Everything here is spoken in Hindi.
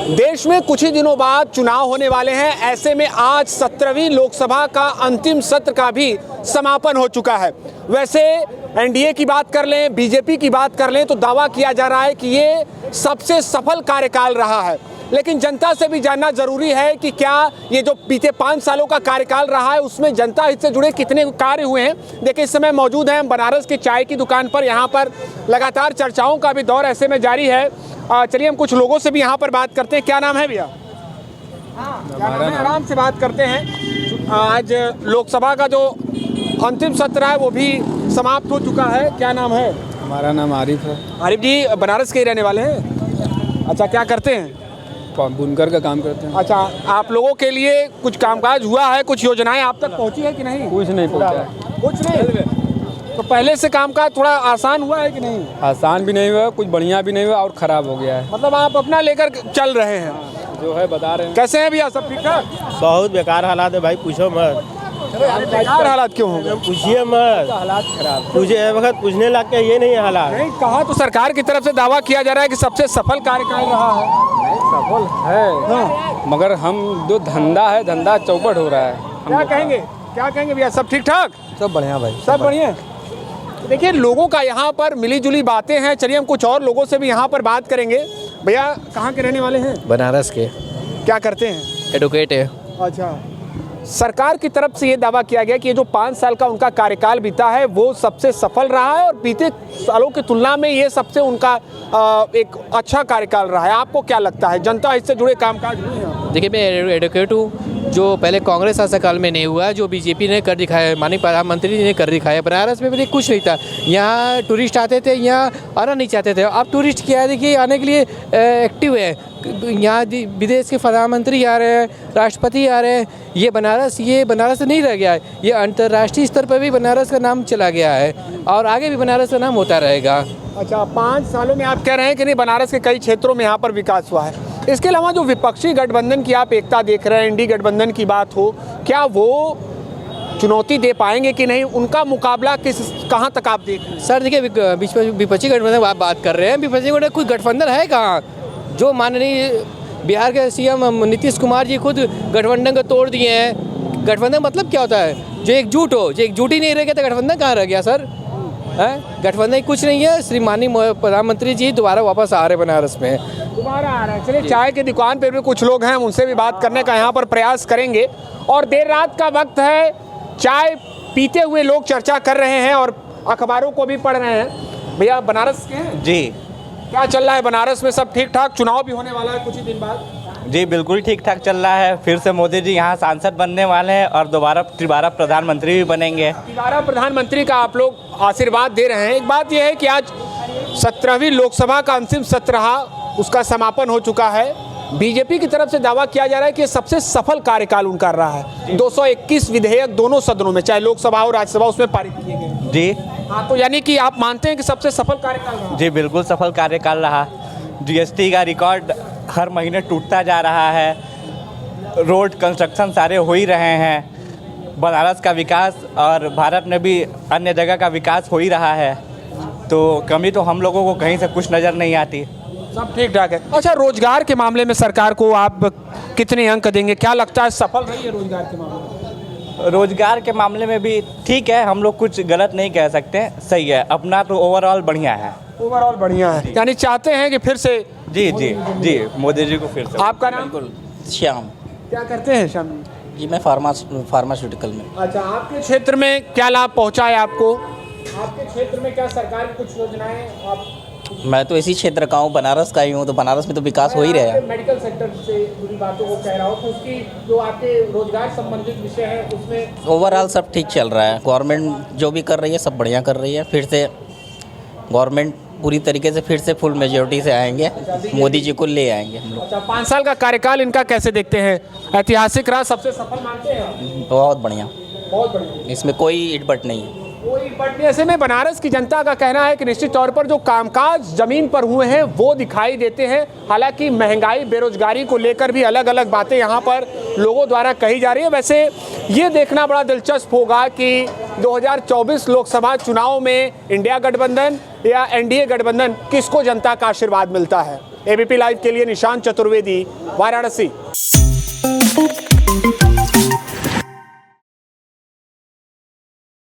देश में कुछ ही दिनों बाद चुनाव होने वाले हैं। ऐसे में आज 17वीं लोकसभा का अंतिम सत्र का भी समापन हो चुका है। वैसे एनडीए की बात कर लें, बीजेपी की बात कर लें तो दावा किया जा रहा है कि ये सबसे सफल कार्यकाल रहा है। लेकिन जनता से भी जानना जरूरी है कि क्या ये जो बीते 5 सालों का कार्यकाल रहा है उसमें जनता हित से जुड़े कितने कार्य हुए हैं। देखिए, इस समय मौजूद हैं बनारस की चाय की दुकान पर। यहाँ पर लगातार चर्चाओं का भी दौर ऐसे में जारी है। चलिए हम कुछ लोगों से भी यहाँ पर बात करते हैं। क्या नाम है भैया? आराम से बात करते हैं। आज लोकसभा का जो अंतिम सत्र है वो भी समाप्त हो चुका है। क्या नाम है? हमारा नाम आरिफ है। आरिफ जी बनारस के ही रहने वाले हैं? अच्छा, क्या करते हैं? बुनकर का काम करते हैं। अच्छा, आप लोगों के लिए कुछ कामकाज हुआ है, कुछ योजनाएं आप तक पहुंची है कि नहीं? कुछ नहीं पहुंचा। कुछ नहीं। तो पहले से कामकाज थोड़ा आसान हुआ है कि नहीं? आसान भी नहीं हुआ, कुछ बढ़िया भी नहीं हुआ और ख़राब हो गया है। मतलब आप अपना लेकर चल रहे हैं? जो है बता रहे हैं। कैसे हैं भैया, सब ठीक ठाक? बहुत बेकार हालात है भाई, पूछो मत। बेकार हालात क्यों हो गए? पूछिए मत, हालात खराब। पूछे वक्त पूछने लग के ये नहीं है हालात। नहीं, कहा तो सरकार की तरफ से दावा किया जा रहा है कि सबसे सफल कार्यकाल रहा है। सफल है मगर हम जो धंधा है, धंधा चौपट हो रहा है। क्या कहेंगे, क्या कहेंगे भैया, सब ठीक ठाक? सब बढ़िया भाई, सब बढ़िया। देखिए, लोगों का यहाँ पर मिली जुली बातें हैं। चलिए हम कुछ और लोगों से भी यहाँ पर बात करेंगे। भैया कहाँ के रहने वाले हैं? बनारस के। क्या करते हैं? एडवोकेट है। अच्छा, सरकार की तरफ से ये दावा किया गया कि ये जो 5 साल का उनका कार्यकाल बीता है वो सबसे सफल रहा है और बीते सालों की तुलना में ये सबसे उनका एक अच्छा कार्यकाल रहा है। आपको क्या लगता है, जनता इससे जुड़े कामकाज हुए हैं? देखिए, मैं एडवोकेट हूँ। जो पहले कांग्रेस शासनकाल में नहीं हुआ, जो बीजेपी ने कर दिखाया, माननीय प्रधानमंत्री जी ने कर दिखाया। बनारस में भी कुछ नहीं था। यहाँ टूरिस्ट आते थे, यहाँ आना नहीं चाहते थे। अब टूरिस्ट क्या है, देखिए आने के लिए एक्टिव है। यहाँ विदेश के प्रधानमंत्री आ रहे हैं, राष्ट्रपति आ रहे हैं। ये बनारस नहीं रह गया है, ये अंतर्राष्ट्रीय स्तर पर भी बनारस का नाम चला गया है और आगे भी बनारस का नाम होता रहेगा। अच्छा, 5 सालों में आप कह रहे हैं कि नहीं, बनारस के कई क्षेत्रों में यहाँ पर विकास हुआ है। इसके अलावा जो विपक्षी गठबंधन की आप एकता देख रहे हैं, इंडी गठबंधन की बात हो, क्या वो चुनौती दे पाएंगे कि नहीं? उनका मुकाबला कहाँ तक आप देख रहे हैं? सर देखिए, विपक्षी गठबंधन आप बात कर रहे हैं। विपक्षी गठबंधन कोई गठबंधन है कहाँ? जो माननीय बिहार के सीएम नीतीश कुमार जी खुद गठबंधन को तोड़ दिए हैं। गठबंधन मतलब क्या होता है? जो एकजुट हो। जो एकजुट ही नहीं रह गया तो गठबंधन कहाँ रह गया सर? है गठबंधन कुछ नहीं है। श्री माननीय प्रधानमंत्री जी दोबारा वापस आ रहे बनारस में, दोबारा आ रहे हैं। चलिए, चाय की दुकान पर भी कुछ लोग हैं, उनसे भी बात करने का यहाँ पर प्रयास करेंगे। और देर रात का वक्त है, चाय पीते हुए लोग चर्चा कर रहे हैं और अखबारों को भी पढ़ रहे हैं। भैया बनारस के हैं? जी। क्या चल रहा है बनारस में? सब ठीक ठाक? चुनाव भी होने वाला है कुछ ही दिन बाद। जी बिल्कुल ठीक ठाक चल रहा है। फिर से मोदी जी यहाँ सांसद बनने वाले हैं और दोबारा प्रधानमंत्री भी बनेंगे। दोबारा प्रधानमंत्री का आप लोग आशीर्वाद दे रहे हैं। एक बात यह है कि आज 17वीं लोकसभा का अंतिम सत्र रहा, उसका समापन हो चुका है। बीजेपी की तरफ से दावा किया जा रहा है कि सबसे सफल कार्यकाल उनका रहा है। 221 विधेयक दोनों सदनों में, चाहे लोकसभा और राज्यसभा, उसमें पारित किए गए। जी हाँ, तो यानी कि आप मानते हैं कि सबसे सफल कार्यकाल रहा? जी बिल्कुल सफल कार्यकाल रहा। जीएसटी का रिकॉर्ड हर महीने टूटता जा रहा है। रोड कंस्ट्रक्शन सारे हो ही रहे हैं। बनारस का विकास और भारत में भी अन्य जगह का विकास हो ही रहा है। तो कमी तो हम लोगों को कहीं से कुछ नज़र नहीं आती। सब ठीक ठाक है। अच्छा, रोजगार के मामले में सरकार को आप कितने अंक देंगे? क्या लगता है सफल रही है रोजगार के मामले में? रोजगार के मामले में भी ठीक है, हम लोग कुछ गलत नहीं कह सकते, सही है। अपना तो ओवरऑल बढ़िया है। ओवरऑल बढ़िया है, यानी चाहते हैं कि फिर से जी जी जी मोदी जी को फिर से। आपका नाम? श्याम। क्या करते हैं श्याम जी? जी मैं फार्मास्यूटिकल में। अच्छा, आपके क्षेत्र में क्या लाभ पहुंचा है आपको? आपके क्षेत्र में क्या सरकार की कुछ योजनाएं आप? मैं तो इसी क्षेत्र का हूँ, बनारस का ही हूँ, तो बनारस में तो विकास हो ही रहा है। मेडिकल सेक्टर से जुड़ी बातों को कह रहा हूँ, तो उसकी जो आपके रोजगार संबंधित विषय है उसमें ओवरऑल सब ठीक चल रहा है। गवर्नमेंट जो भी कर रही है सब बढ़िया कर रही है। फिर से गवर्नमेंट पूरी तरीके से फिर से फुल मेजोरिटी से आएंगे, मोदी जी को ले आएंगे हम लोग। अच्छा, 5 साल का कार्यकाल इनका कैसे देखते हैं? ऐतिहासिक रहा, सबसे सफल मानते हैं? बहुत बढ़िया, बहुत बढ़िया, इसमें कोई इटबट नहीं है। कोई बट नहीं। ऐसे में बनारस की जनता का कहना है कि निश्चित तौर पर जो कामकाज जमीन पर हुए हैं वो दिखाई देते हैं। हालांकि महंगाई, बेरोजगारी को लेकर भी अलग अलग बातें यहाँ पर लोगों द्वारा कही जा रही है। वैसे ये देखना बड़ा दिलचस्प होगा कि 2024 लोकसभा चुनाव में इंडिया गठबंधन या एनडीए गठबंधन किसको जनता का आशीर्वाद मिलता है। एबीपी लाइव के लिए निशांत चतुर्वेदी, वाराणसी।